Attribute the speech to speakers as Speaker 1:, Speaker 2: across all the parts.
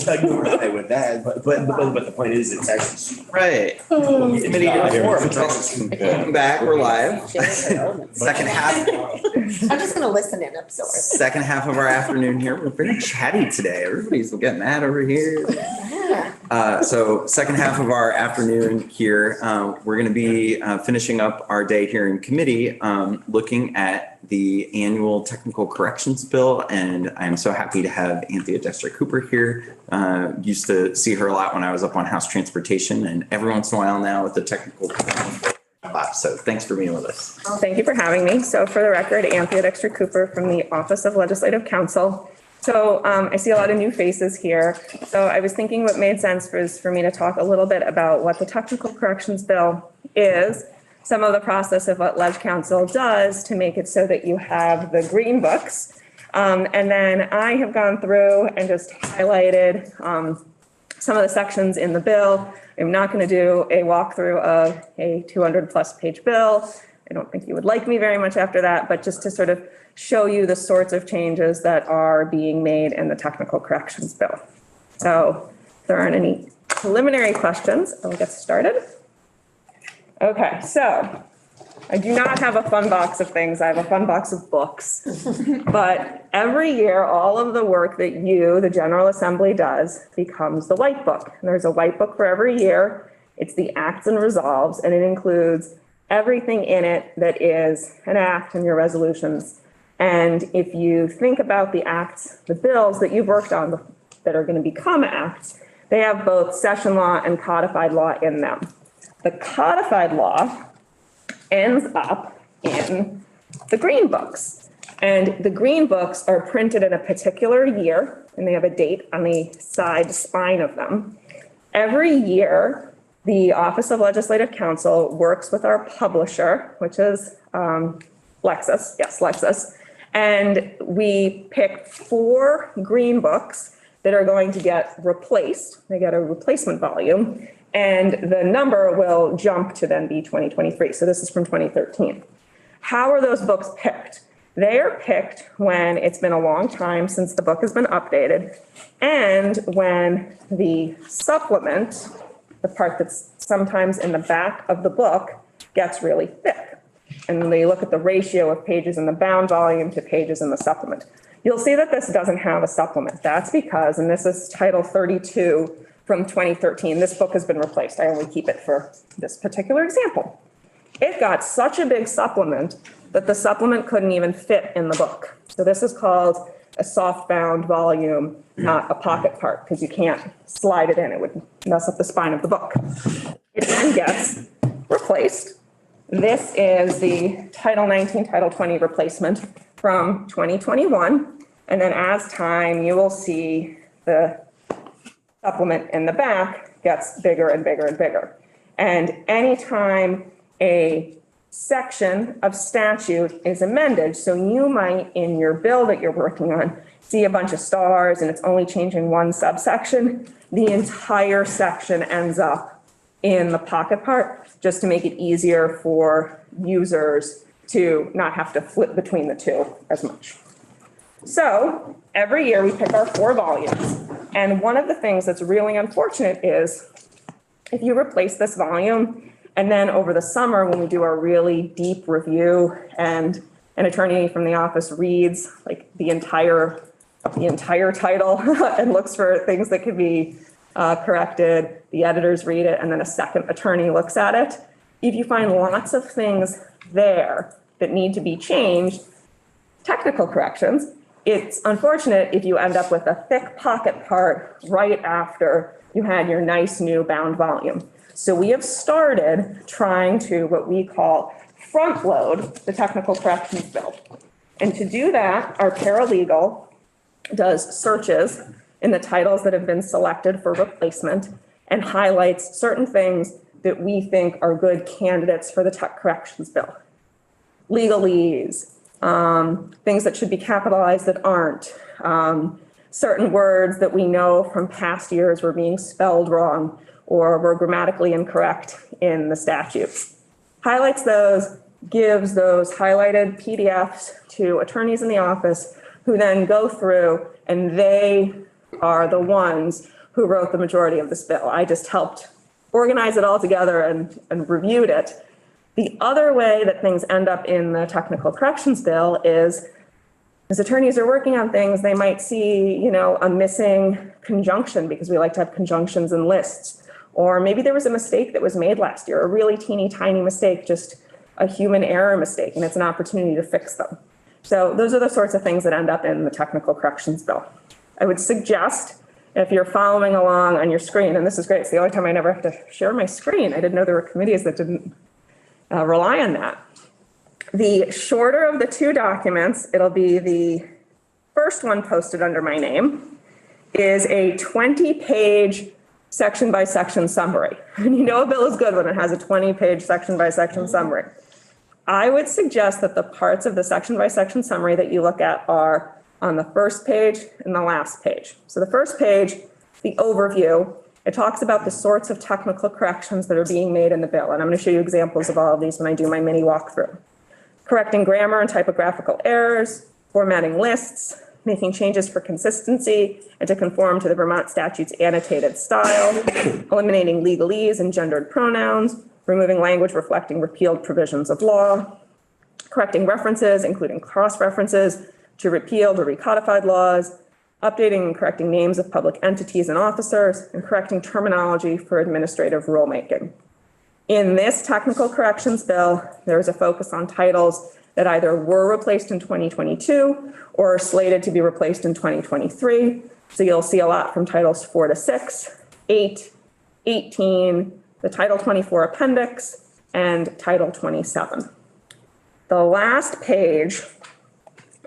Speaker 1: right with that, but the point is, it's actually
Speaker 2: Right. Committee welcome back. We're live. Second half.
Speaker 3: I'm just gonna listen and absorb.
Speaker 2: Second half of our afternoon here. We're very chatty today. Everybody's getting mad over here. So second half of our afternoon here, we're going to be finishing up our day here in committee, looking at the annual technical corrections bill. And I'm so happy to have Anthea Dexter-Cooper here. Used to see her a lot when I was up on House Transportation, and every once in a while now with the technical corrections bill. So thanks for being with us.
Speaker 4: Thank you for having me. So for the record, Anthea Dexter-Cooper from the Office of Legislative Counsel. So I see a lot of new faces here. So I was thinking what made sense was for me to talk a little bit about what the technical corrections bill is, some of the process of what Leg Counsel does to make it so that you have the green books. And then I have gone through and just highlighted some of the sections in the bill. I'm not going to do a walkthrough of a 200+ page bill. I don't think you would like me very much after that, but just to sort of show you the sorts of changes that are being made in the technical corrections bill. So if there aren't any preliminary questions, I'll get started. Okay, so I do not have a fun box of things. I have a fun box of books. But every year, all of the work that you, the General Assembly, does becomes the white book. And there's a white book for every year. It's the acts and resolves, and it includes everything in it that is an act and your resolutions. And if you think about the acts, the bills that you've worked on that are going to become acts, they have both session law and codified law in them. The codified law ends up in the green books. And the green books are printed in a particular year, and they have a date on the side spine of them. Every year, the Office of Legislative Counsel works with our publisher, which is Lexis. Yes, Lexis. And we pick 4 green books that are going to get replaced. They get a replacement volume, and the number will jump to then be 2023. So this is from 2013. How are those books picked? They are picked when it's been a long time since the book has been updated, and when the supplement, the part that's sometimes in the back of the book, gets really thick. And they look at the ratio of pages in the bound volume to pages in the supplement. You'll see that this doesn't have a supplement. That's because, and this is Title 32 from 2013, this book has been replaced. I only keep it for this particular example. It got such a big supplement that the supplement couldn't even fit in the book. So this is called a soft bound volume, not a pocket part, because you can't slide it in. It would mess up the spine of the book. It then gets replaced. This is the Title 19, Title 20 replacement from 2021. And then as time, you will see the supplement in the back gets bigger and bigger and bigger. And anytime a section of statute is amended, so you might, in your bill that you're working on, see a bunch of stars and it's only changing one subsection, the entire section ends up in the pocket part, just to make it easier for users to not have to flip between the two as much. So every year we pick our 4 volumes. And one of the things that's really unfortunate is if you replace this volume, and then over the summer when we do our really deep review and an attorney from the office reads like the entire title and looks for things that could be corrected, the editors read it, and then a second attorney looks at it. If you find lots of things there that need to be changed, technical corrections, it's unfortunate if you end up with a thick pocket part right after you had your nice new bound volume. So we have started trying to what we call front load the technical corrections bill. And to do that, our paralegal does searches in the titles that have been selected for replacement and highlights certain things that we think are good candidates for the tech corrections bill. Legalese, things that should be capitalized that aren't, certain words that we know from past years were being spelled wrong or were grammatically incorrect in the statutes. Highlights those, gives those highlighted PDFs to attorneys in the office who then go through and they are the ones who wrote the majority of this bill. I just helped organize it all together and reviewed it. The other way that things end up in the technical corrections bill is, as attorneys are working on things, they might see, a missing conjunction, because we like to have conjunctions in lists. Or maybe there was a mistake that was made last year, a really teeny tiny mistake, just a human error mistake, and it's an opportunity to fix them. So those are the sorts of things that end up in the technical corrections bill. I would suggest, if you're following along on your screen, and this is great, it's the only time I never have to share my screen. I didn't know there were committees that didn't rely on that. The shorter of the two documents, it'll be the first one posted under my name, is a 20-page section by section summary. And a bill is good when it has a 20-page section by section summary. I would suggest that the parts of the section by section summary that you look at are on the first page and the last page. So the first page, the overview, it talks about the sorts of technical corrections that are being made in the bill. And I'm going to show you examples of all of these when I do my mini walkthrough. Correcting grammar and typographical errors, formatting lists, making changes for consistency and to conform to the Vermont statute's annotated style, eliminating legalese and gendered pronouns, removing language reflecting repealed provisions of law, correcting references, including cross-references to repealed or recodified laws, updating and correcting names of public entities and officers, and correcting terminology for administrative rulemaking. In this technical corrections bill, there is a focus on titles that either were replaced in 2022 or are slated to be replaced in 2023. So you'll see a lot from titles 4 to 6, 8, 18, the Title 24 appendix, and Title 27. The last page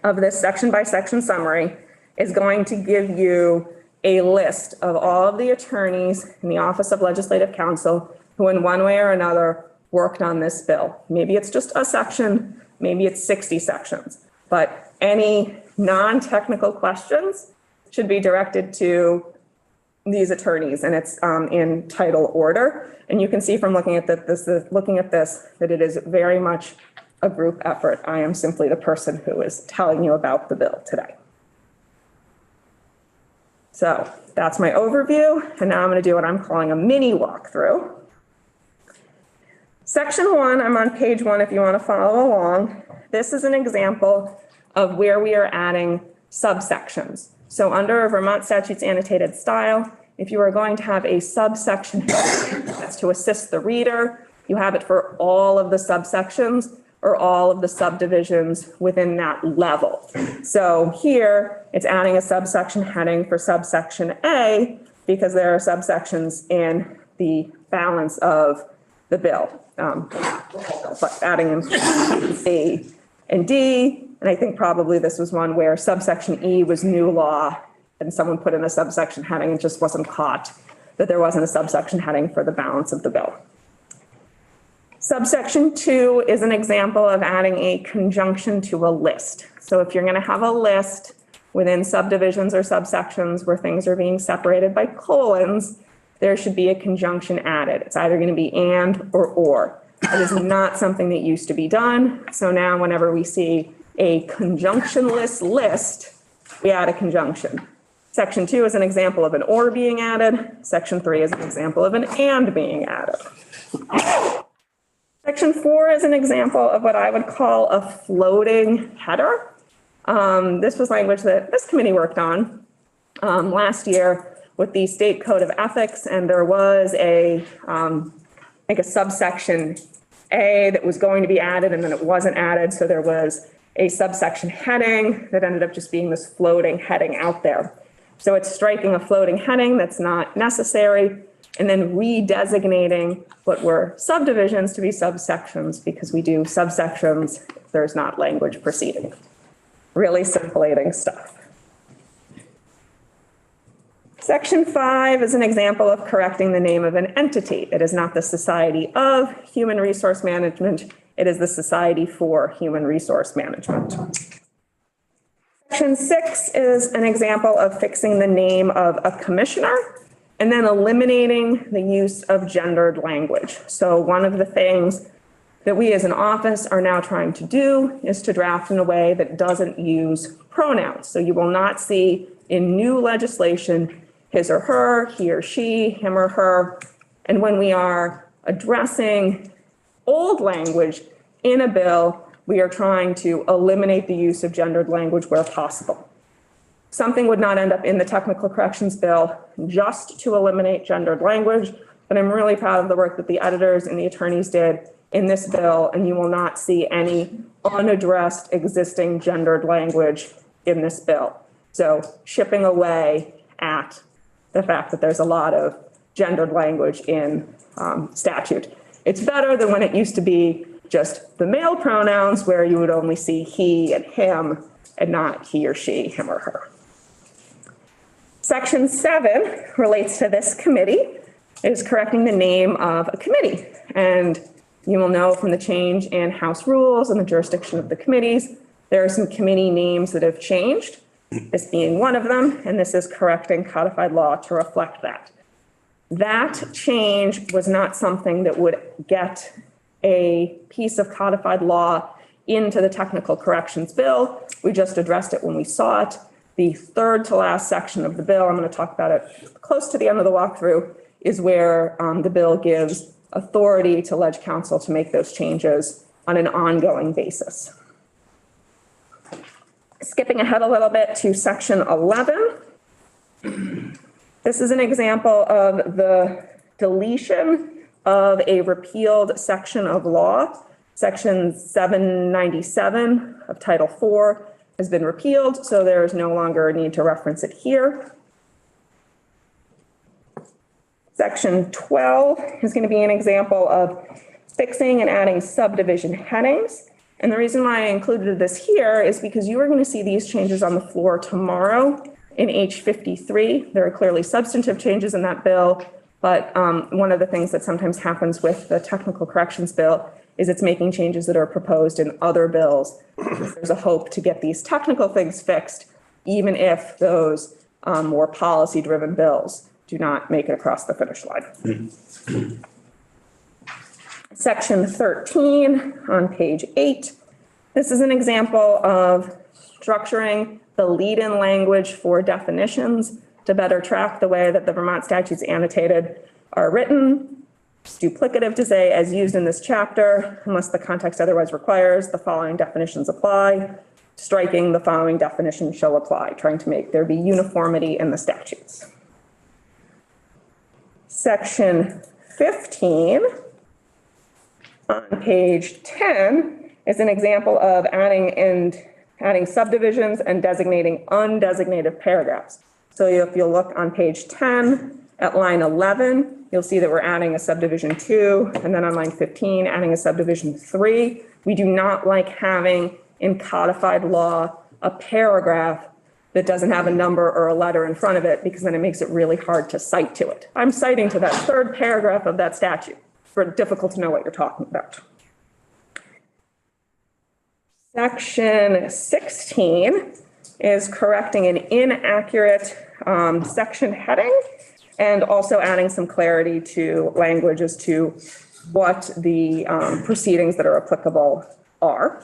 Speaker 4: of this section by section summary is going to give you a list of all of the attorneys in the Office of Legislative Counsel who in one way or another worked on this bill. Maybe it's just a section, maybe it's 60 sections, but any non-technical questions should be directed to these attorneys, and it's in title order. And you can see from looking at this that it is very much a group effort. I am simply the person who is telling you about the bill today. So that's my overview, and now I'm going to do what I'm calling a mini walkthrough. Section 1, I'm on page 1 if you want to follow along. This is an example of where we are adding subsections. So under Vermont statute's annotated style, if you are going to have a subsection that's to assist the reader, you have it for all of the subsections or all of the subdivisions within that level. So here it's adding a subsection heading for subsection A because there are subsections in the balance of the bill. But adding in C and D, and I think probably this was one where subsection E was new law and someone put in a subsection heading and just wasn't caught that there wasn't a subsection heading for the balance of the bill. Subsection 2 is an example of adding a conjunction to a list. So if you're going to have a list within subdivisions or subsections where things are being separated by colons, there should be a conjunction added. It's either going to be and or. It is not something that used to be done. So now whenever we see a conjunctionless list, we add a conjunction. Section 2 is an example of an or being added. Section 3 is an example of an and being added. Section 4 is an example of what I would call a floating header. This was language that this committee worked on last year with the state code of ethics, and there was a subsection A that was going to be added and then it wasn't added. So there was a subsection heading that ended up just being this floating heading out there. So it's striking a floating heading that's not necessary and then redesignating what were subdivisions to be subsections because we do subsections if there's not language preceding. Really scintillating stuff. Section 5 is an example of correcting the name of an entity. It is not the Society of Human Resource Management. It is the Society for Human Resource Management. Section 6 is an example of fixing the name of a commissioner and then eliminating the use of gendered language. So one of the things that we as an office are now trying to do is to draft in a way that doesn't use pronouns. So you will not see in new legislation, his or her, he or she, him or her. And when we are addressing old language in a bill, we are trying to eliminate the use of gendered language where possible. Something would not end up in the technical corrections bill just to eliminate gendered language, but I'm really proud of the work that the editors and the attorneys did in this bill, and you will not see any unaddressed existing gendered language in this bill. So chipping away at the fact that there's a lot of gendered language in statute. It's better than when it used to be just the male pronouns where you would only see he and him and not he or she, him or her. Section 7 relates to this committee. It is correcting the name of a committee. And you will know from the change in House rules and the jurisdiction of the committees, there are some committee names that have changed, this being one of them, and this is correcting codified law to reflect that. That change was not something that would get a piece of codified law into the technical corrections bill. We just addressed it when we saw it. The third to last section of the bill, I'm going to talk about it close to the end of the walkthrough, is where the bill gives authority to Leg Council to make those changes on an ongoing basis. Skipping ahead a little bit to section 11. This is an example of the deletion of a repealed section of law. Section 797 of Title IV has been repealed, so there is no longer a need to reference it here. Section 12 is going to be an example of fixing and adding subdivision headings. And the reason why I included this here is because you are going to see these changes on the floor tomorrow in H53. There are clearly substantive changes in that bill, but one of the things that sometimes happens with the technical corrections bill is it's making changes that are proposed in other bills. There's a hope to get these technical things fixed, even if those more policy-driven bills do not make it across the finish line. Section 13 on page 8. This is an example of structuring the lead-in language for definitions to better track the way that the Vermont statutes annotated are written. It's duplicative to say, as used in this chapter, unless the context otherwise requires, the following definitions apply. Striking the following definition shall apply, trying to make there be uniformity in the statutes. Section 15 on page 10 is an example of adding subdivisions and designating undesignated paragraphs. So if you'll look on page 10 at line 11, you'll see that we're adding a subdivision 2, and then on line 15, adding a subdivision 3. We do not like having in codified law a paragraph that doesn't have a number or a letter in front of it, because then it makes it really hard to cite to it. I'm citing to that third paragraph of that statute for difficult to know what you're talking about. Section 16 is correcting an inaccurate section heading and also adding some clarity to language as to what the proceedings that are applicable are.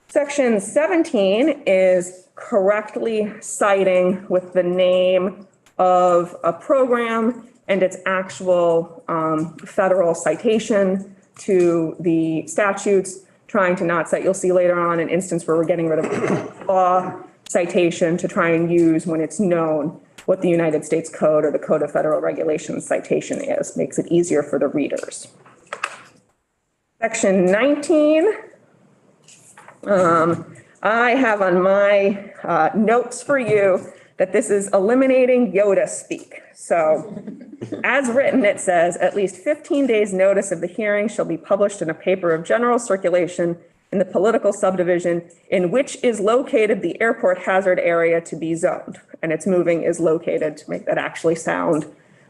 Speaker 4: Section 17 is correctly citing with the name of a program and its actual federal citation to the statutes, trying to not cite. You'll see later on an instance where we're getting rid of law citation to try and use when it's known what the United States Code or the Code of Federal Regulations citation is. Makes it easier for the readers. Section 19. I have on my notes for you that this is eliminating Yoda speak. So as written, it says at least 15 days notice of the hearing shall be published in a paper of general circulation in the political subdivision in which is located the airport hazard area to be zoned. And its moving is located to make that actually sound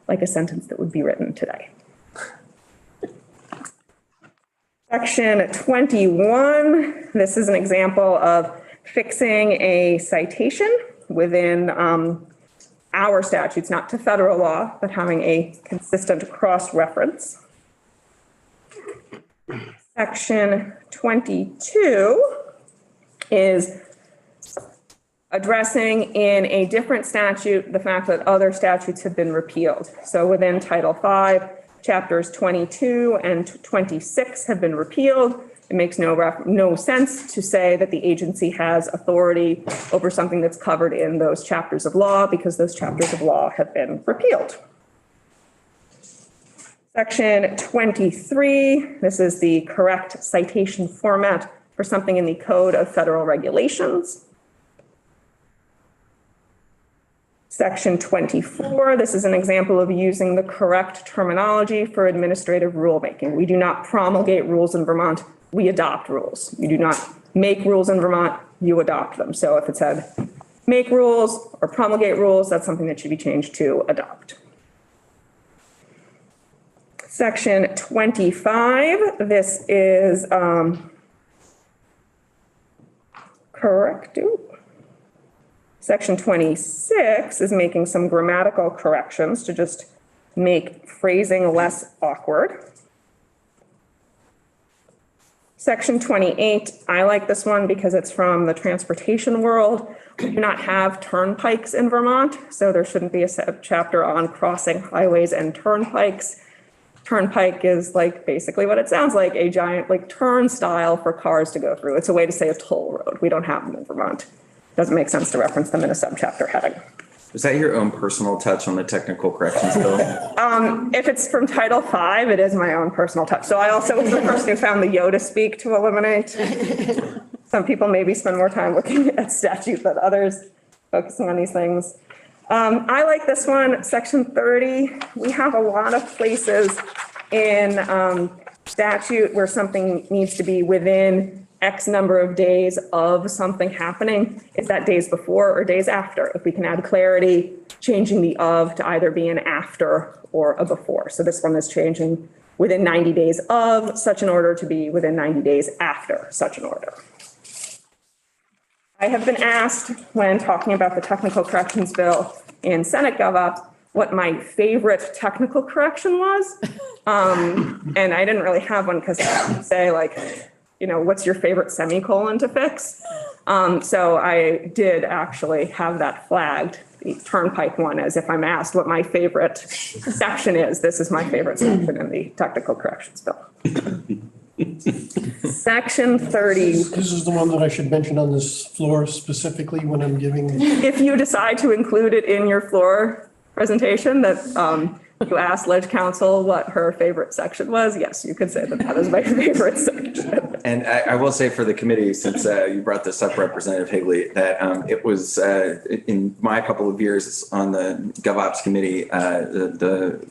Speaker 4: like a sentence that would be written today. Section 21, this is an example of fixing a citation within our statutes, not to federal law, but having a consistent cross-reference. Section 22 is addressing in a different statute the fact that other statutes have been repealed. So within Title V, chapters 22 and 26 have been repealed. It makes no sense to say that the agency has authority over something that's covered in those chapters of law because those chapters of law have been repealed. Section 23, this is the correct citation format for something in the Code of Federal Regulations. Section 24, this is an example of using the correct terminology for administrative rulemaking. We do not promulgate rules in Vermont, we adopt rules. You do not make rules in Vermont, you adopt them. So if it said make rules or promulgate rules, that's something that should be changed to adopt. Section 25, this is correct. Section 26 is making some grammatical corrections to just make phrasing less awkward. Section 28, I like this one because it's from the transportation world. We do not have turnpikes in Vermont, so there shouldn't be a chapter on crossing highways and turnpikes. Turnpike is like basically what it sounds like, a giant like turnstile for cars to go through. It's a way to say a toll road. We don't have them in Vermont. Doesn't make sense to reference them in a subchapter heading.
Speaker 2: Was that your own personal touch on the technical corrections bill?
Speaker 4: If it's from Title V, it is my own personal touch. So I also was the person who found the Yoda speak to eliminate. Some people maybe spend more time looking at statute than others, focusing on these things. I like this one, Section 30. We have a lot of places in statute where something needs to be within X number of days of something happening. Is that days before or days after? If we can add clarity, changing the of to either be an after or a before. So this one is changing within 90 days of such an order to be within 90 days after such an order. I have been asked when talking about the technical corrections bill in Senate Gov.Ops what my favorite technical correction was. And I didn't really have one because I would say like, you know, what's your favorite semicolon to fix? So I did actually have that flagged, the turnpike one, as if I'm asked what my favorite section is. This is my favorite section in the technical corrections bill. Section 30.
Speaker 5: This is the one that I should mention on this floor specifically when I'm giving.
Speaker 4: If you decide to include it in your floor presentation that you asked Ledge Counsel what her favorite section was, yes, you could say that that is my favorite section.
Speaker 2: And I will say for the committee, since you brought this up, Representative Higley, that it was in my couple of years on the Gov.Ops committee, the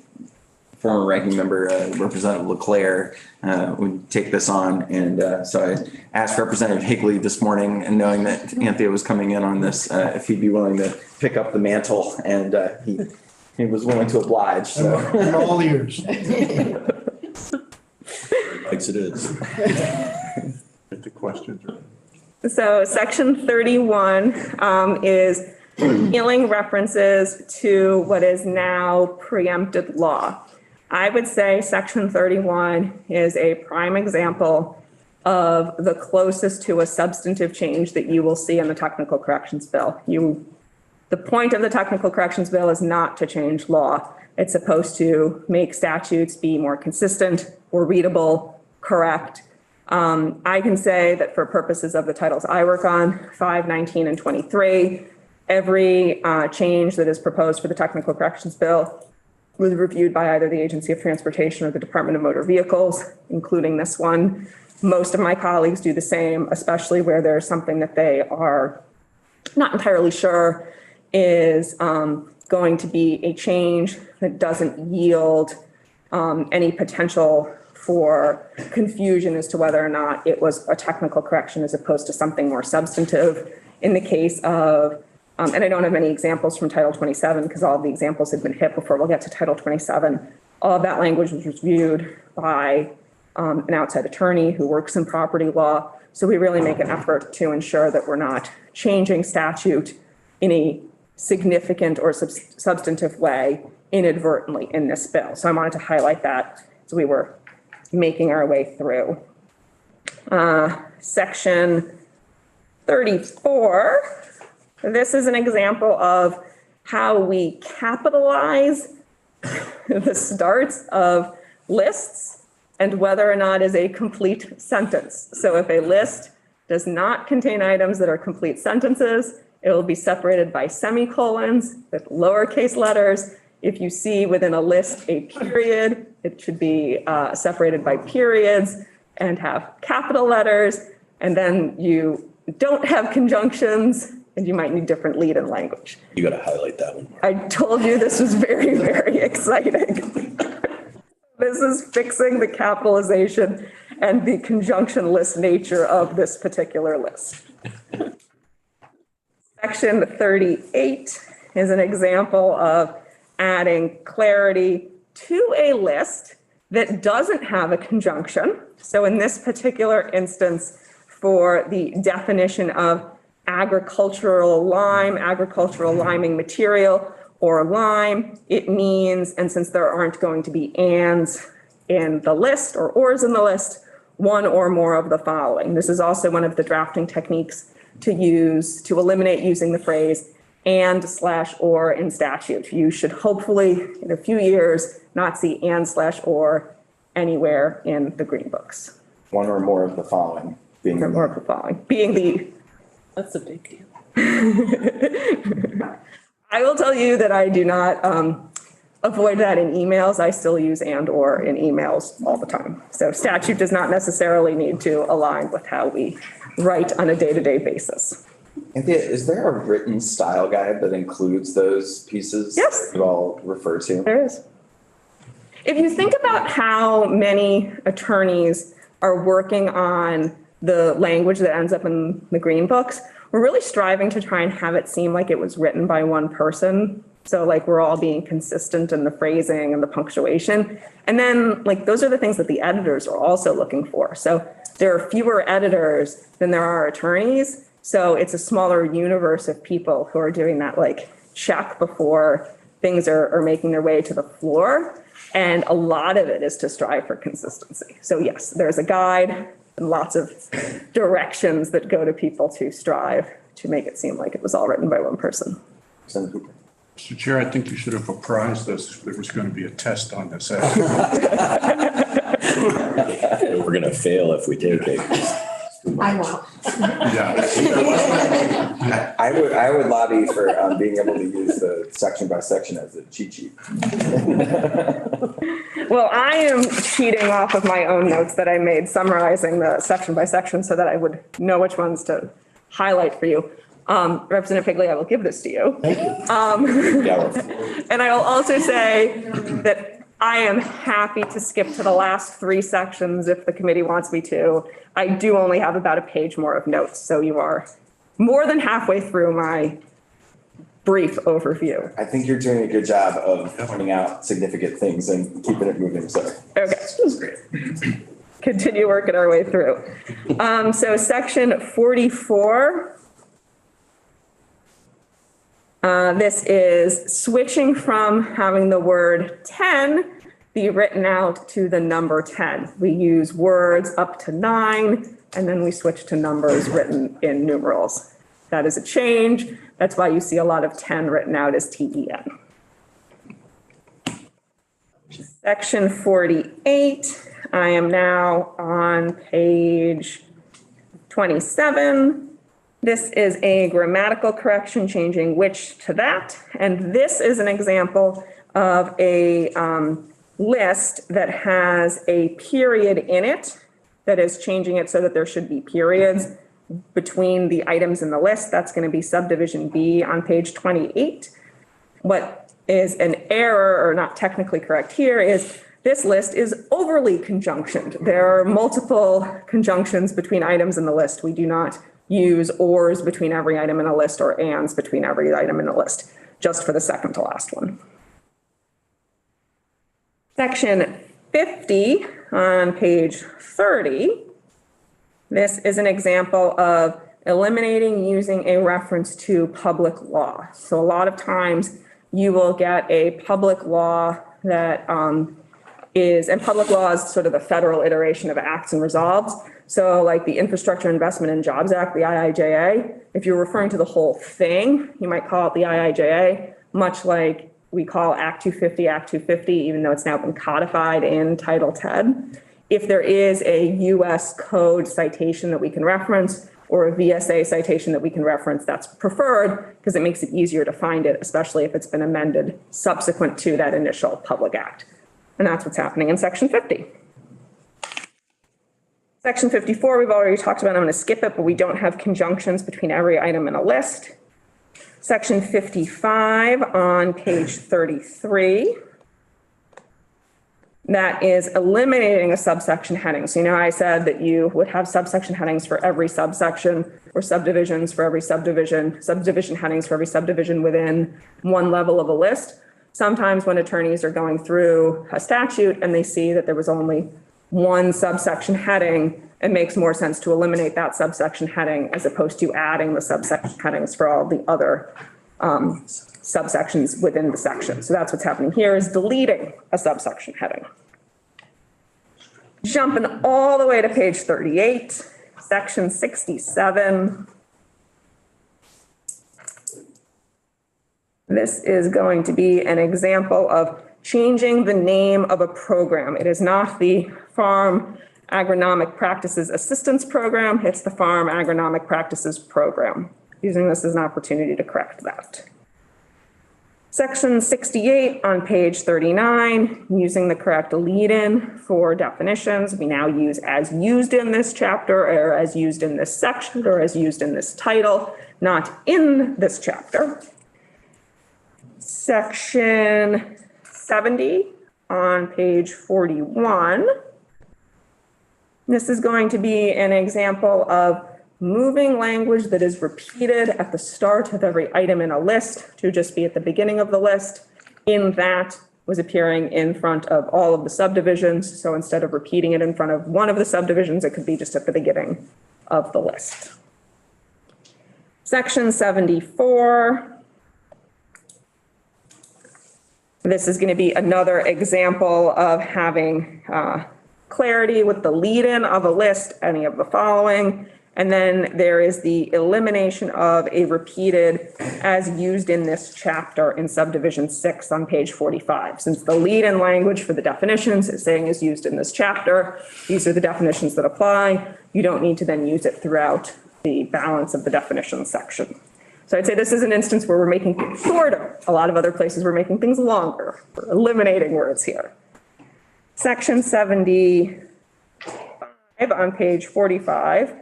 Speaker 2: former ranking member, Representative LeClaire, would take this on. And so I asked Representative Higley this morning, and knowing that Anthea was coming in on this, if he'd be willing to pick up the mantle, and he was willing to oblige. So.
Speaker 5: I'm all ears.
Speaker 6: Likes it is. Get the questions right.
Speaker 4: So section 31 is repealing references to what is now preempted law. I would say section 31 is a prime example of the closest to a substantive change that you will see in the technical corrections bill. The point of the technical corrections bill is not to change law. It's supposed to make statutes be more consistent or readable, correct. I can say that for purposes of the titles I work on, 5, 19, and 23, every change that is proposed for the technical corrections bill was reviewed by either the Agency of Transportation or the Department of Motor Vehicles, including this one. Most of my colleagues do the same, especially where there's something that they are not entirely sure is going to be a change that doesn't yield any potential for confusion as to whether or not it was a technical correction as opposed to something more substantive. In the case of, and I don't have any examples from Title 27 because all of the examples have been hit before we'll get to Title 27. All of that language was reviewed by an outside attorney who works in property law. So we really make an effort to ensure that we're not changing statute in a significant or substantive way inadvertently in this bill. So I wanted to highlight that as we were making our way through. Section 34 This is an example of how we capitalize the starts of lists and whether or not is a complete sentence. So if a list does not contain items that are complete sentences, it will be separated by semicolons with lowercase letters. If you see within a list a period, it should be separated by periods and have capital letters. And then you don't have conjunctions, and you might need different lead in language.
Speaker 6: You gotta highlight that one.
Speaker 4: I told you this was very, very exciting. This is fixing the capitalization and the conjunction list nature of this particular list. Section 38 is an example of adding clarity to a list that doesn't have a conjunction. So in this particular instance, for the definition of agricultural liming material, or lime, it means, and since there aren't going to be ands in the list or ors in the list, one or more of the following. This is also one of the drafting techniques to eliminate using the phrase and/or in statute. You should hopefully, in a few years, not see and/or anywhere in the green books.
Speaker 2: One or more of the following being.
Speaker 4: Or more of the following, being the.
Speaker 3: That's a big deal.
Speaker 4: I will tell you that I do not avoid that in emails. I still use and/or in emails all the time. So statute does not necessarily need to align with how we write on a day-to-day basis.
Speaker 2: Anthea, is there a written style guide that includes those pieces?
Speaker 4: Yes.
Speaker 2: You all refer to?
Speaker 4: There is. If you think about how many attorneys are working on the language that ends up in the green books, we're really striving to try and have it seem like it was written by one person. So like we're all being consistent in the phrasing and the punctuation. And then like those are the things that the editors are also looking for. So there are fewer editors than there are attorneys. So it's a smaller universe of people who are doing that like check before things are making their way to the floor. And a lot of it is to strive for consistency. So yes, there's a guide and lots of directions that go to people to strive to make it seem like it was all written by one person.
Speaker 2: Senator Cooper.
Speaker 6: Mr. Chair, I think you should have apprised us if there was going to be a test on this.
Speaker 1: We're gonna fail if we take it.
Speaker 3: I won't.
Speaker 6: Yeah.
Speaker 2: I would lobby for being able to use the section by section as a cheat sheet.
Speaker 4: Well, I am cheating off of my own notes that I made summarizing the section by section so that I would know which ones to highlight for you. Representative Pigley, I will give this to you.
Speaker 5: Thank you.
Speaker 4: And I will also say that I am happy to skip to the last 3 sections if the committee wants me to. I do only have about a page more of notes, so you are more than halfway through my brief overview.
Speaker 2: I think you're doing a good job of pointing out significant things and keeping it moving, so.
Speaker 4: Okay.
Speaker 2: That's great.
Speaker 4: Continue working our way through. So section 44. This is switching from having the word 10 be written out to the number 10. We use words up to 9, and then we switch to numbers written in numerals. That is a change. That's why you see a lot of 10 written out as TEN. Section 48, I am now on page 27. This is a grammatical correction, changing which to that. And this is an example of a list that has a period in it that is changing it so that there should be periods between the items in the list. That's going to be subdivision B on page 28. What is an error or not technically correct here is this list is overly conjunctioned. There are multiple conjunctions between items in the list. We do not use ors between every item in a list or ands between every item in a list, just for the second to last one. Section 50 on page 30. This is an example of eliminating using a reference to public law. So a lot of times you will get a public law that and public law is sort of the federal iteration of acts and resolves. So like the Infrastructure Investment and Jobs Act, the IIJA, if you're referring to the whole thing, you might call it the IIJA, much like we call Act 250, Act 250, even though it's now been codified in Title 10. If there is a US code citation that we can reference or a VSA citation that we can reference, that's preferred because it makes it easier to find it, especially if it's been amended subsequent to that initial public act. And that's what's happening in Section 50. Section 54, we've already talked about. I'm going to skip it, but we don't have conjunctions between every item in a list. Section 55 on page 33. That is eliminating a subsection heading. So, I said that you would have subsection headings for every subsection or subdivisions for every subdivision, subdivision headings for every subdivision within one level of a list. Sometimes when attorneys are going through a statute and they see that there was only one subsection heading, it makes more sense to eliminate that subsection heading as opposed to adding the subsection headings for all the other subsections within the section. So that's what's happening here, is deleting a subsection heading. Jumping all the way to page 38, section 67. This is going to be an example of changing the name of a program. It is not the Farm Agronomic Practices Assistance Program, it's the Farm Agronomic Practices Program. Using this as an opportunity to correct that. Section 68 on page 39, using the correct lead-in for definitions. We now use as used in this chapter, or as used in this section, or as used in this title, not in this chapter. Section 70 on page 41. This is going to be an example of moving language that is repeated at the start of every item in a list to just be at the beginning of the list. In that was appearing in front of all of the subdivisions. So instead of repeating it in front of one of the subdivisions, it could be just at the beginning of the list. Section 74. This is going to be another example of having clarity with the lead-in of a list, any of the following. And then there is the elimination of a repeated as used in this chapter in subdivision 6 on page 45. Since the lead-in language for the definitions is saying is used in this chapter, these are the definitions that apply. You don't need to then use it throughout the balance of the definitions section. So I'd say this is an instance where we're making things shorter. A lot of other places we're making things longer. We're eliminating words here. Section 75 on page 45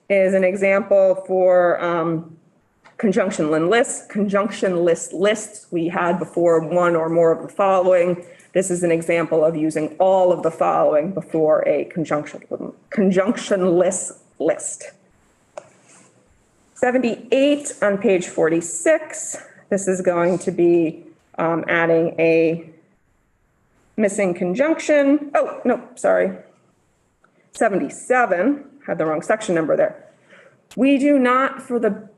Speaker 4: is an example for conjunction list lists. We had before one or more of the following. This is an example of using all of the following before a conjunction list. 78 on page 46. This is going to be adding a missing conjunction. Oh, no, sorry. 77, had the wrong section number there. We do not, for the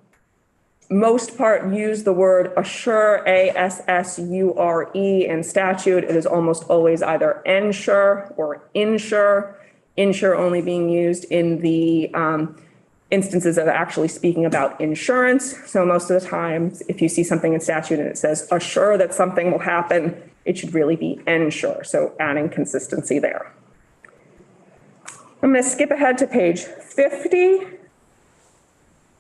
Speaker 4: most part, use the word assure, A-S-S-U-R-E in statute. It is almost always either ensure or insure. Insure only being used in the instances of actually speaking about insurance. So most of the time, if you see something in statute and it says assure that something will happen, it should really be ensure. So adding consistency there. I'm going to skip ahead to page 50,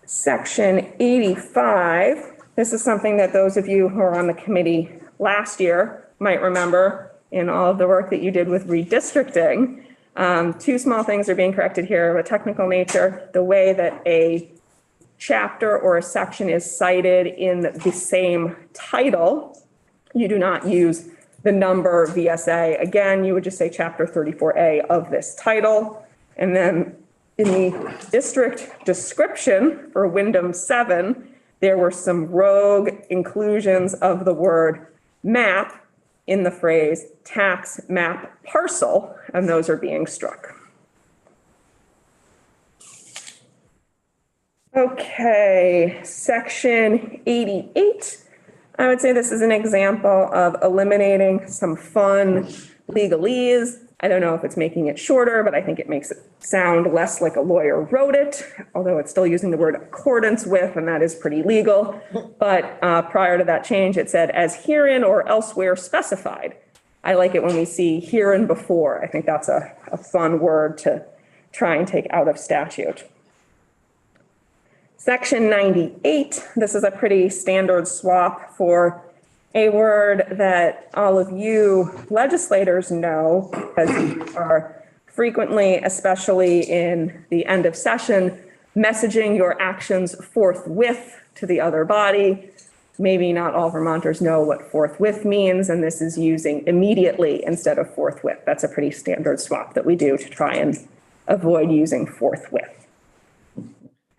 Speaker 4: section 85. This is something that those of you who are on the committee last year might remember in all of the work that you did with redistricting. Two small things are being corrected here of a technical nature. The way that a chapter or a section is cited in the same title, you do not use the number VSA. Again, you would just say chapter 34A of this title. And then in the district description for Wyndham 7, there were some rogue inclusions of the word map in the phrase tax map parcel, and those are being struck. Okay, section 88. I would say this is an example of eliminating some fun Legalese, I don't know if it's making it shorter, but I think it makes it sound less like a lawyer wrote it, although it's still using the word accordance with, and that is pretty legal. But prior to that change, it said as herein or elsewhere specified. I like it when we see here and before. I think that's a fun word to try and take out of statute. Section 98, this is a pretty standard swap for a word that all of you legislators know, because you are frequently, especially in the end of session, messaging your actions forthwith to the other body. Maybe not all Vermonters know what forthwith means, and this is using immediately instead of forthwith. That's a pretty standard swap that we do to try and avoid using forthwith.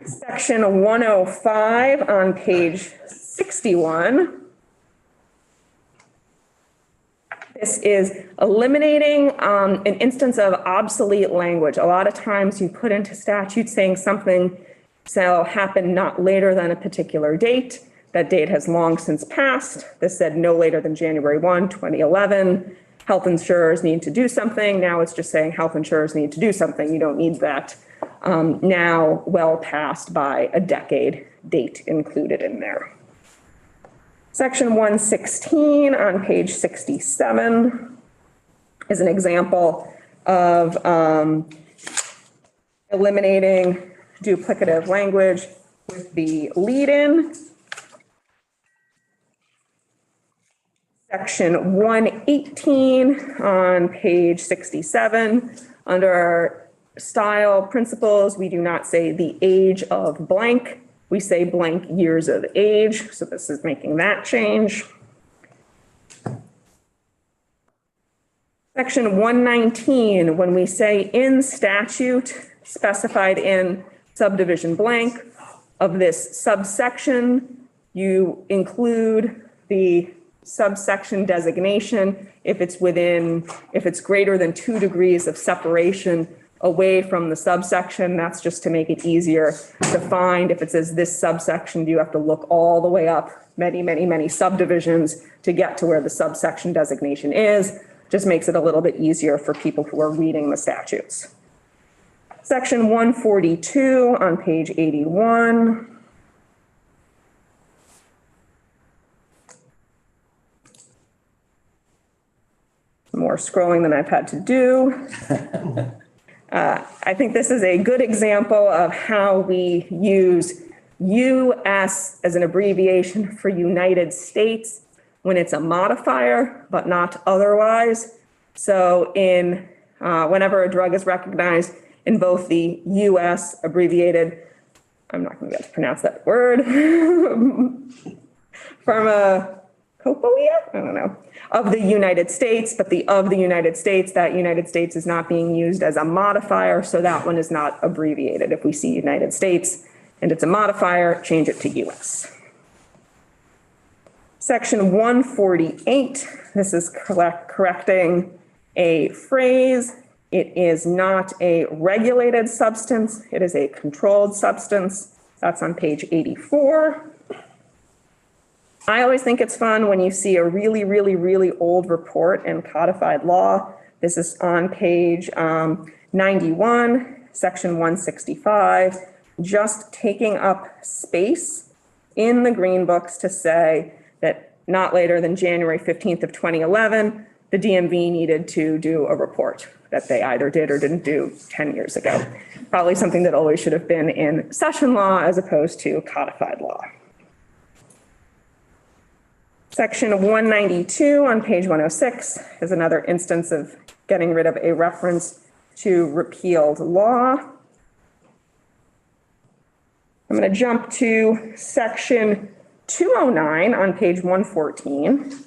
Speaker 4: Section 105 on page 61. This is eliminating an instance of obsolete language. A lot of times you put into statute saying something shall happen not later than a particular date. That date has long since passed. This said no later than January 1, 2011. Health insurers need to do something. Now it's just saying health insurers need to do something. You don't need that now well past by a decade date included in there. Section 116 on page 67 is an example of eliminating duplicative language with the lead-in. Section 118 on page 67, under our style principles, we do not say the age of blank. We say blank years of age, so this is making that change. Section 119, when we say in statute, specified in subdivision blank of this subsection, you include the subsection designation if it's greater than 2 degrees of separation away from the subsection. That's just to make it easier to find. If it says this subsection, you have to look all the way up many subdivisions to get to where the subsection designation is. Just makes it a little bit easier for people who are reading the statutes. Section 142 on page 81. More scrolling than I've had to do. I think this is a good example of how we use US as an abbreviation for United States when it's a modifier, but not otherwise. So whenever a drug is recognized in both the US abbreviated, I'm not going to be able to pronounce that word, pharmacopoeia, I don't know, of the United States, but of the United States, that United States is not being used as a modifier, so that one is not abbreviated. If we see United States and it's a modifier, change it to US. Section 148, this is correcting a phrase. It is not a regulated substance, it is a controlled substance. That's on page 84. I always think it's fun when you see a really old report in codified law. This is on page 91, section 165, just taking up space in the green books to say that not later than January 15th of 2011, the DMV needed to do a report that they either did or didn't do 10 years ago. Probably something that always should have been in session law as opposed to codified law. Section 192 on page 106 is another instance of getting rid of a reference to repealed law. I'm going to jump to section 209 on page 114.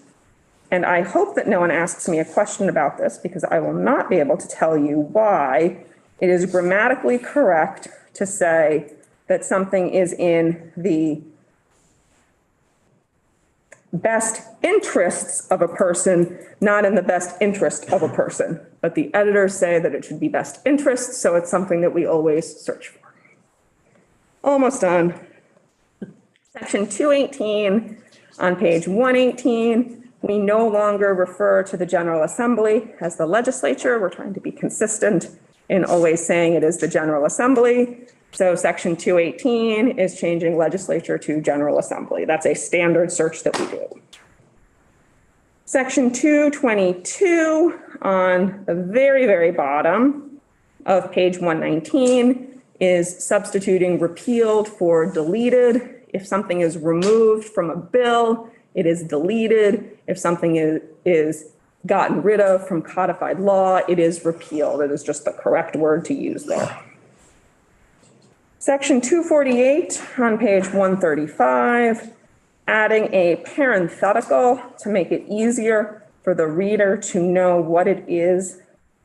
Speaker 4: And I hope that no one asks me a question about this, because I will not be able to tell you why it is grammatically correct to say that something is in the best interests of a person, not in the best interest of a person. But the editors say that it should be best interests, so it's something that we always search for. Almost done. Section 218 on page 118. We no longer refer to the General Assembly as the legislature. We're trying to be consistent in always saying it is the General Assembly. So section 218 is changing legislature to General Assembly. That's a standard search that we do. Section 222 on the very, very bottom of page 119 is substituting repealed for deleted. If something is removed from a bill, it is deleted. If something is gotten rid of from codified law, it is repealed. It is just the correct word to use there. Section 248 on page 135, adding a parenthetical to make it easier for the reader to know what it is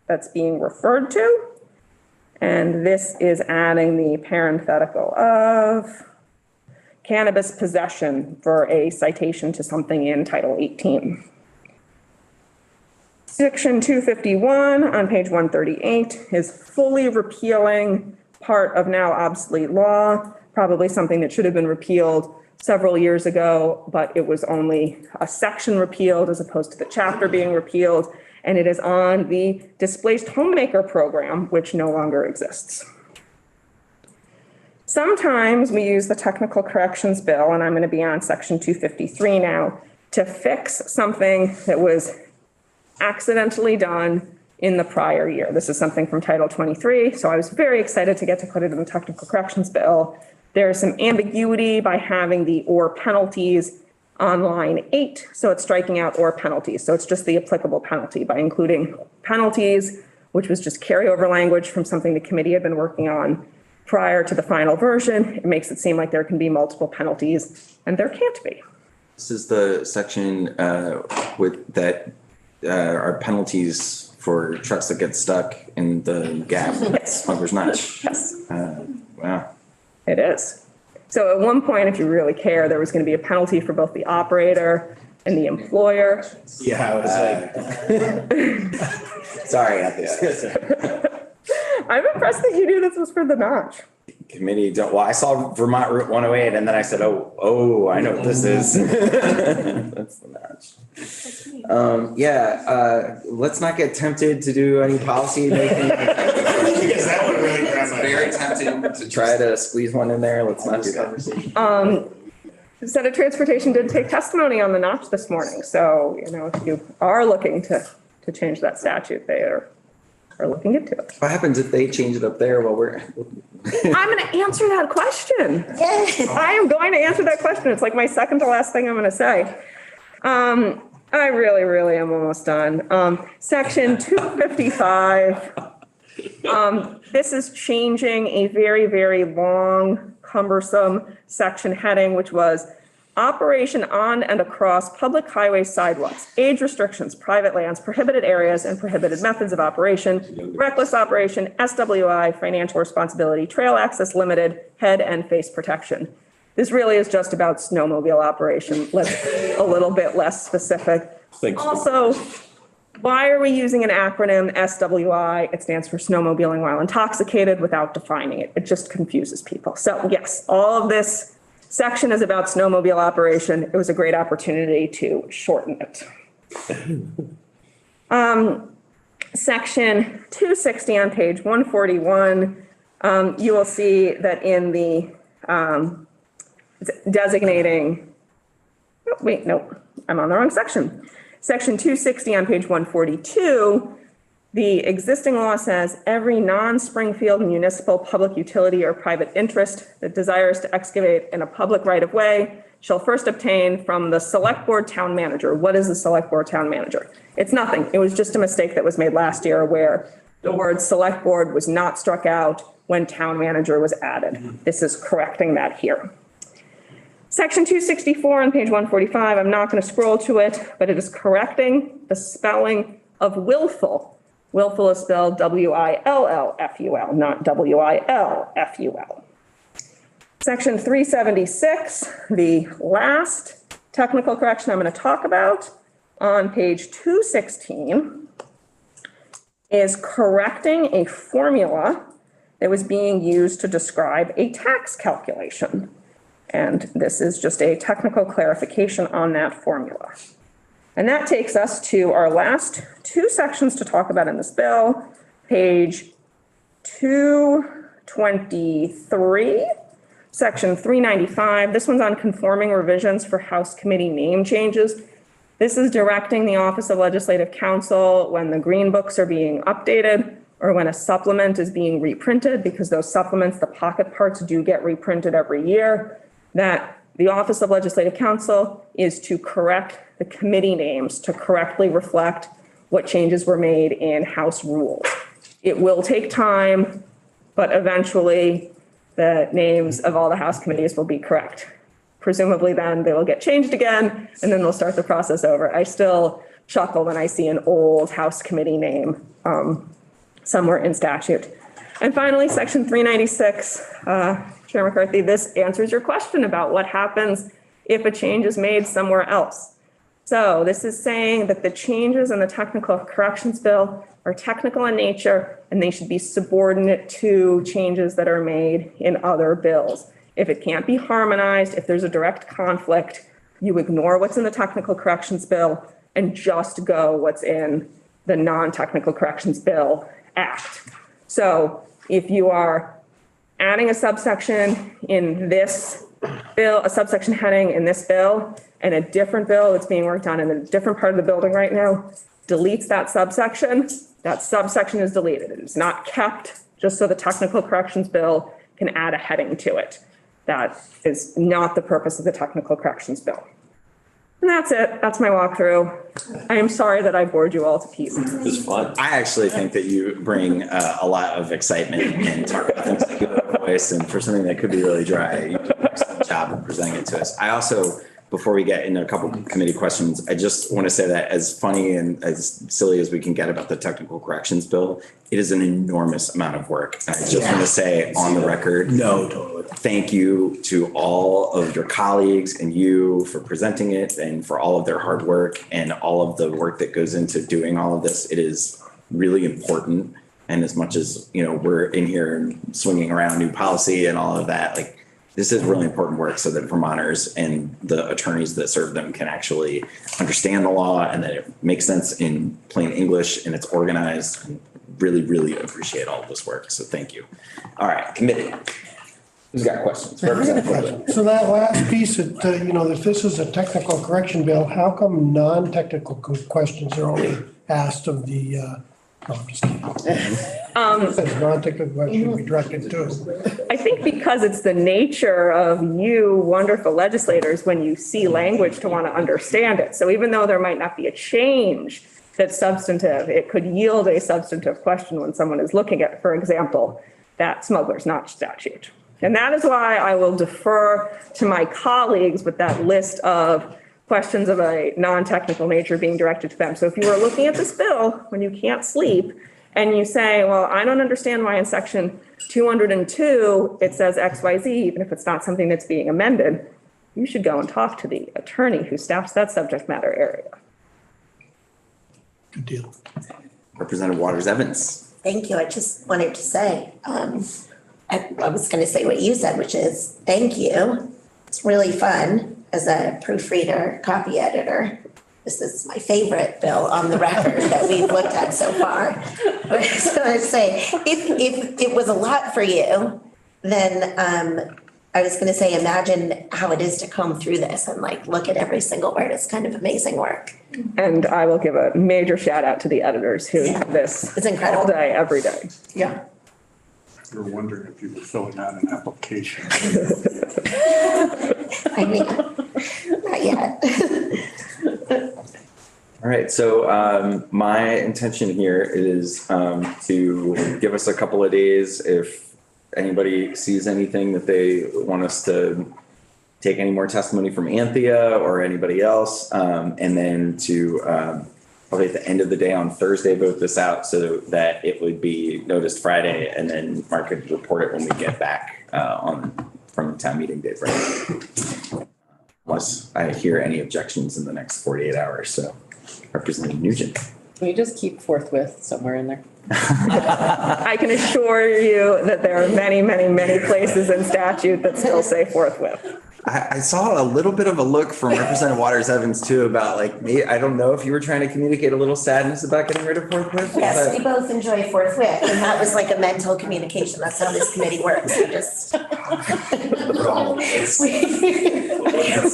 Speaker 4: that's being referred to. And this is adding the parenthetical of cannabis possession for a citation to something in Title 18. Section 251 on page 138 is fully repealing part of now obsolete law, probably something that should have been repealed several years ago, but it was only a section repealed as opposed to the chapter being repealed. And it is on the displaced homemaker program, which no longer exists. Sometimes we use the technical corrections bill, and I'm going to be on section 253 now, to fix something that was accidentally done in the prior year. This is something from Title 23, so I was very excited to get to put it in the technical corrections bill. There's some ambiguity by having the or penalties on line 8, so it's striking out or penalties. So it's just the applicable penalty by including penalties, which was just carryover language from something the committee had been working on prior to the final version. It makes it seem like there can be multiple penalties, and there can't be.
Speaker 2: This is the section with that are penalties for trucks that get stuck in the gap.
Speaker 4: Yes.
Speaker 2: Smuggler's Notch.
Speaker 4: Yes.
Speaker 2: Wow.
Speaker 4: It is. So at one point, if you really care, there was going to be a penalty for both the operator and the employer.
Speaker 1: Yeah, I was like. Sorry,
Speaker 4: I'm impressed that you knew this was for the notch.
Speaker 2: Committee don't, well, I saw Vermont Route 108 and then I said, oh, I know what this is. That's the notch. Let's not get tempted to do any policy making.
Speaker 1: Because that would really grab my.
Speaker 2: Very tempted to try to squeeze one in there. Let's not do that.
Speaker 4: The Senate Transportation did take testimony on the notch this morning. So, you know, if you are looking to change that statute, they are looking into it.
Speaker 2: What happens if they change it up there while we're?
Speaker 4: I'm going to answer that question. I am going to answer that question. It's like my second to last thing I'm going to say. I really, really am almost done. Section 255. This is changing a very, very long, cumbersome section heading, which was operation on and across public highway sidewalks, age restrictions, private lands, prohibited areas, and prohibited methods of operation, reckless operation, SWI, financial responsibility, trail access limited, head and face protection. This really is just about snowmobile operation. Let's be a little bit less specific. Also, why are we using an acronym SWI? It stands for snowmobiling while intoxicated without defining it. It just confuses people. So yes, all of this section is about snowmobile operation. It was a great opportunity to shorten it. Section 260 on page 141, you will see that in the designating, oh, wait, no, I'm on the wrong section. Section 260 on page 142, the existing law says every non-Springfield municipal public utility or private interest that desires to excavate in a public right-of-way shall first obtain from the select board town manager. What is the select board town manager? It's nothing. It was just a mistake that was made last year where the word select board was not struck out when town manager was added. This is correcting that here. Section 264 on page 145, I'm not going to scroll to it, but it is correcting the spelling of willful. Willful is spelled W-I-L-L-F-U-L, not W-I-L-F-U-L. Section 376, the last technical correction I'm going to talk about on page 216, is correcting a formula that was being used to describe a tax calculation. And this is just a technical clarification on that formula. And that takes us to our last two sections to talk about in this bill, page 223, section 395. This one's on conforming revisions for House committee name changes. This is directing the Office of Legislative Counsel when the green books are being updated or when a supplement is being reprinted, because those supplements, the pocket parts, do get reprinted every year, that the Office of Legislative Counsel is to correct the committee names to correctly reflect what changes were made in House rules. It will take time, but eventually the names of all the House committees will be correct. Presumably then they will get changed again, and then we'll start the process over. I still chuckle when I see an old House committee name somewhere in statute. And finally, section 396, Chair McCarthy, this answers your question about what happens if a change is made somewhere else. So this is saying that the changes in the technical corrections bill are technical in nature, and they should be subordinate to changes that are made in other bills. If it can't be harmonized, if there's a direct conflict, you ignore what's in the technical corrections bill and just go what's in the non-technical corrections bill act. So if you are adding a subsection in this bill, a subsection heading in this bill, and a different bill that's being worked on in a different part of the building right now deletes that subsection is deleted. It is not kept just so the technical corrections bill can add a heading to it. That is not the purpose of the technical corrections bill. And that's it. That's my walkthrough. I am sorry that I bored you all to pieces.
Speaker 1: It was fun.
Speaker 2: I actually think that you bring a lot of excitement and talk about things like your voice, and for something that could be really dry, you do an excellent job of presenting it to us. I also, before we get into a couple of committee questions, I just want to say that as funny and as silly as we can get about the technical corrections bill, it is an enormous amount of work. And I just want to say on the record,
Speaker 1: No, totally.
Speaker 2: thank you to all of your colleagues and you for presenting it and for all of their hard work and all of the work that goes into doing all of this. It is really important. And as much as, you know, we're in here swinging around new policy and all of that, like, this is really important work so that Vermonters and the attorneys that serve them can actually understand the law and that it makes sense in plain English and it's organized. Really, really appreciate all of this work. So thank you. All right, committee. Who's got questions? Representative Woodley.
Speaker 5: So that last piece, if this is a technical correction bill, how come non-technical questions are only asked of the, I'm just kidding. It says non-technical question be directed to.
Speaker 4: I think because it's the nature of you wonderful legislators when you see language to want to understand it. So even though there might not be a change that's substantive, it could yield a substantive question when someone is looking at, for example, that smuggler's notch statute. And that is why I will defer to my colleagues with that list of questions of a non-technical nature being directed to them. So if you are looking at this bill when you can't sleep and you say, well, I don't understand why in section 202 it says XYZ, even if it's not something that's being amended, you should go and talk to the attorney who staffs that subject matter area.
Speaker 5: Good deal.
Speaker 2: Representative Waters Evans.
Speaker 7: Thank you. I just wanted to say, I was going to say what you said, which is thank you. It's really fun as a proofreader, copy editor. This is my favorite bill on the record that we've looked at so far. So I'd say if it was a lot for you, then I was going to say, imagine how it is to comb through this and like look at every single word. It's kind of amazing work.
Speaker 4: And I will give a major shout out to the editors who do this
Speaker 7: It's incredible.
Speaker 4: all day, every day.
Speaker 7: Yeah.
Speaker 6: You're wondering if you were filling out an application.
Speaker 7: I mean, not yet.
Speaker 2: All right, so my intention here is to give us a couple of days if anybody sees anything that they want us to take any more testimony from Anthea or anybody else, and then to probably at the end of the day on Thursday vote this out so that it would be noticed Friday, and then Mark could report it when we get back from town meeting day Friday. Unless I hear any objections in the next 48 hours. So Representative Nugent.
Speaker 3: Can we just keep forthwith somewhere in there?
Speaker 4: I can assure you that there are many, many, many places in statute that still say forthwith.
Speaker 2: I saw a little bit of a look from Representative Waters Evans too about like, me, I don't know if you were trying to communicate a little sadness about getting rid of forthwith.
Speaker 7: Yes,
Speaker 2: but-
Speaker 7: we both enjoy forthwith, and that was like a mental communication. That's how this committee works. We just.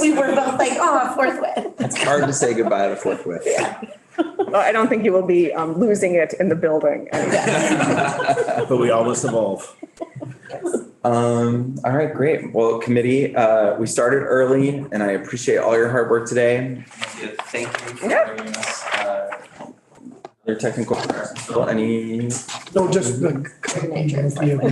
Speaker 7: We were both like, oh, forthwith.
Speaker 2: It's hard to say goodbye to forthwith.
Speaker 7: Yeah.
Speaker 4: Well, I don't think you will be losing it in the building.
Speaker 1: But we always evolve.
Speaker 2: All right, great. Well, committee, we started early and I appreciate all your hard work today. Thank you for bringing us, your technical, any,
Speaker 5: No, just the, when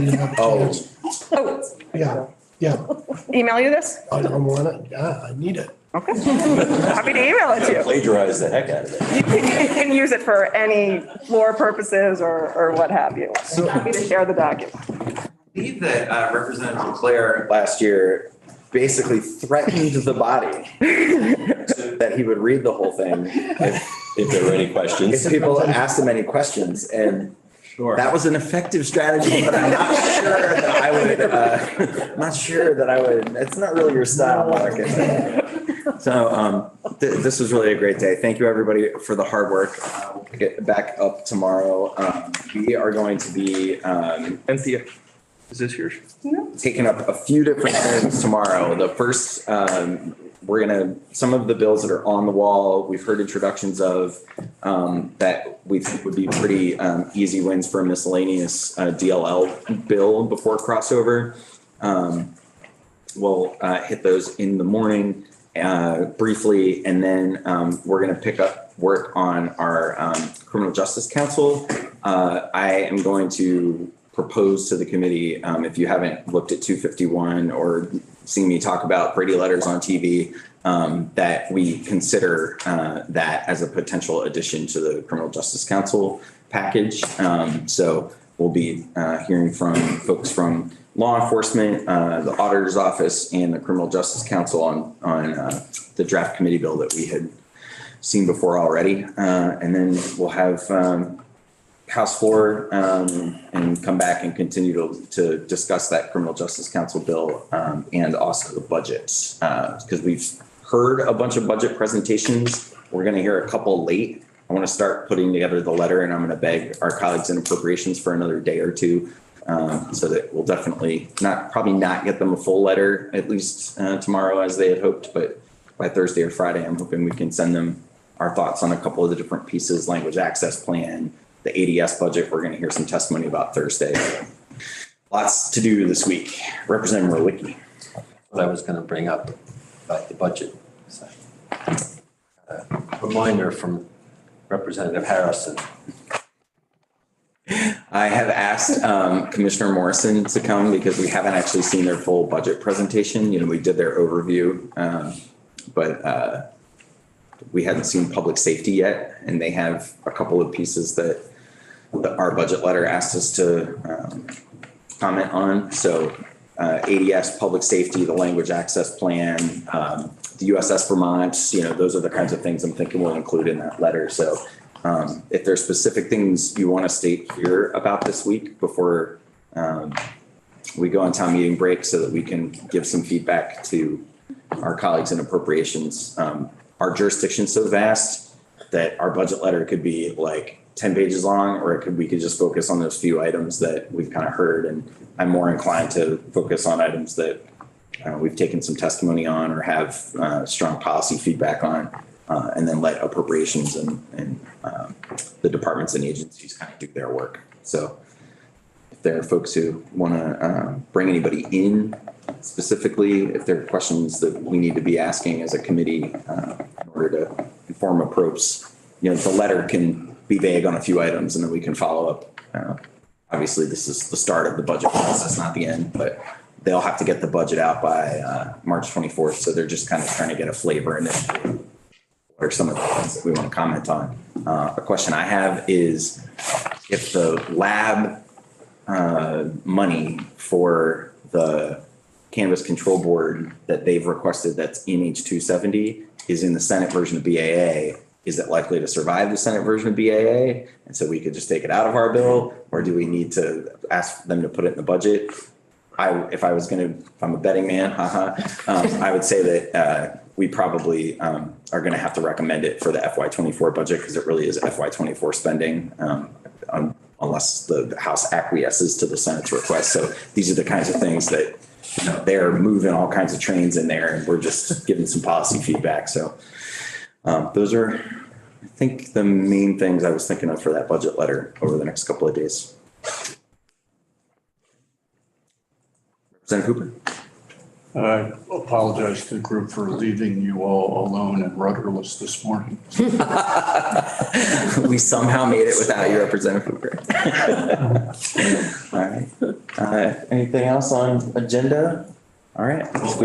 Speaker 5: you have a
Speaker 2: Oh.
Speaker 5: chance.
Speaker 4: Oh,
Speaker 5: Yeah,
Speaker 4: email you this?
Speaker 5: I want it. Yeah, I need it.
Speaker 4: Okay. Happy to email it to you.
Speaker 1: Plagiarize the heck out of it.
Speaker 4: You can use it for any floor purposes or what have you. So happy to share the document.
Speaker 2: I believe that Representative Claire last year basically threatened the body so that he would read the whole thing
Speaker 1: If there were any questions.
Speaker 2: if people asked him any questions. And that was an effective strategy, but I'm not sure that I would, it's not really your style, Mark. So this was really a great day. Thank you, everybody, for the hard work. We'll pick it back up tomorrow. We are going to be
Speaker 8: Cynthia, is this yours?
Speaker 2: taking up a few different things tomorrow. The first, some of the bills that are on the wall, we've heard introductions of that we think would be pretty easy wins for a miscellaneous DLL bill before crossover. We'll hit those in the morning briefly, and then we're going to pick up work on our Criminal Justice Council. I am going to propose to the committee, if you haven't looked at 251 or seen me talk about Brady letters on TV, that we consider that as a potential addition to the Criminal Justice Council package. So we'll be hearing from folks from law enforcement, the auditor's office, and the Criminal Justice Council on the draft committee bill that we had seen before already. And then we'll have House floor and come back and continue to discuss that Criminal Justice Council bill and also the budgets, because we've heard a bunch of budget presentations. We're going to hear a couple late. I want to start putting together the letter, and I'm going to beg our colleagues in appropriations for another day or two, so that we'll definitely probably not get them a full letter, at least tomorrow as they had hoped, but by Thursday or Friday, I'm hoping we can send them our thoughts on a couple of the different pieces, language access plan, the ADS budget. We're going to hear some testimony about Thursday. Lots to do this week. Representative Murwicki.
Speaker 9: What I was going to bring up about the budget. Reminder from Representative Harrison.
Speaker 2: I have asked Commissioner Morrison to come because we haven't actually seen their full budget presentation. You know, we did their overview, but we hadn't seen public safety yet, and they have a couple of pieces that our budget letter asked us to comment on. So ADS, public safety, the language access plan, the USS Vermont, those are the kinds of things I'm thinking we'll include in that letter. So if there's specific things you want to state here about this week before we go on town meeting break so that we can give some feedback to our colleagues in appropriations. Our jurisdiction's so vast that our budget letter could be like 10 pages long, or we could just focus on those few items that we've kind of heard. And I'm more inclined to focus on items that we've taken some testimony on or have strong policy feedback on, and then let appropriations and the departments and agencies kind of do their work. So if there are folks who want to bring anybody in specifically, if there are questions that we need to be asking as a committee in order to inform approps, the letter can be vague on a few items and then we can follow up. Obviously, this is the start of the budget process, not the end, but they'll have to get the budget out by March 24th. So they're just kind of trying to get a flavor initially. What are some of the things that we want to comment on? A question I have is if the lab money for the Cannabis Control Board that they've requested that's in H270 is in the Senate version of BAA, is it likely to survive the Senate version of BAA? And so we could just take it out of our bill, or do we need to ask them to put it in the budget? if I'm a betting man, I would say that we probably are going to have to recommend it for the FY24 budget because it really is FY24 spending, unless the House acquiesces to the Senate's request. So these are the kinds of things that, they're moving all kinds of trains in there and we're just giving some policy feedback. So those are, I think, the main things I was thinking of for that budget letter over the next couple of days. Representative Hooper.
Speaker 6: I apologize to the group for leaving you all alone and rudderless this morning.
Speaker 2: We somehow made it without you, Representative Hooper. All right. Anything else on agenda? All right. Let's move